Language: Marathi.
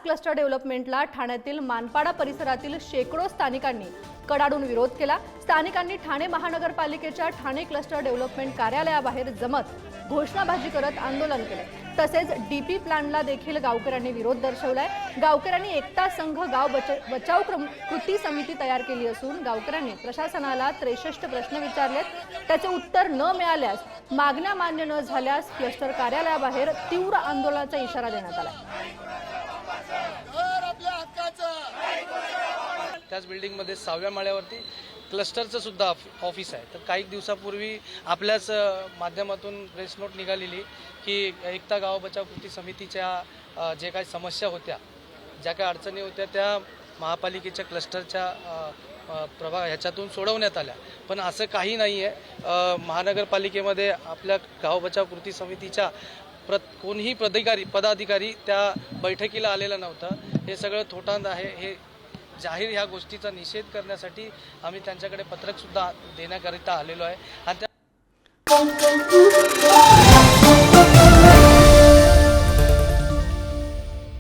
क्लस्टर डेव्हलपमेंटला ठाण्यातील मानपाडा परिसरातील शेकडो स्थानिकांनी कडाडून विरोध केला। स्थानिकांनी ठाणे महानगरपालिकेच्या ठाणे क्लस्टर डेव्हलपमेंट कार्यालयाबाहेर जमत घोषणाबाजी करत आंदोलन केले। तसेच डीपी प्लॅनला देखील गावकऱ्यांनी विरोध दर्शवलाय। गावकऱ्यांनी एकता संघ गाव बचाव कृती समिती तयार केली असून गावकऱ्यांनी प्रशासनाला 63 प्रश्न विचारलेत। त्याचे उत्तर न मिळाल्यास, मागण्या मान्य न झाल्यास क्लस्टर कार्यालयाबाहेर तीव्र आंदोलनाचा इशारा देण्यात आला। त्याच बिल्डिंगमध्ये 6व्या माळ्यावरती क्लस्टरचं सुद्धा ऑफिस आहे। तर काही दिवसापूर्वी आपल्याच माध्यमातून प्रेस नोट निघालेली की एकता गाव बचाव कृती समितीच्या जे काही समस्या होत्या, ज्या काही अडचणी होत्या, त्या महापालिकेच्या क्लस्टरच्या ह्याच्यातून सोडवण्यात आल्या। पण असं काही नाही आहे। महानगरपालिकेमध्ये आपल्या गाव बचाव कृती समितीच्या कोणीही पदाधिकारी त्या बैठकीला आलेला नव्हता। हे सगळं थोटांड आहे। हे जाहीर ह्या गोष्टीचा निषेध करण्यासाठी आम्ही त्यांच्याकडे पत्रक सुद्धा देण्याकरिता आलेलो आहे। आणि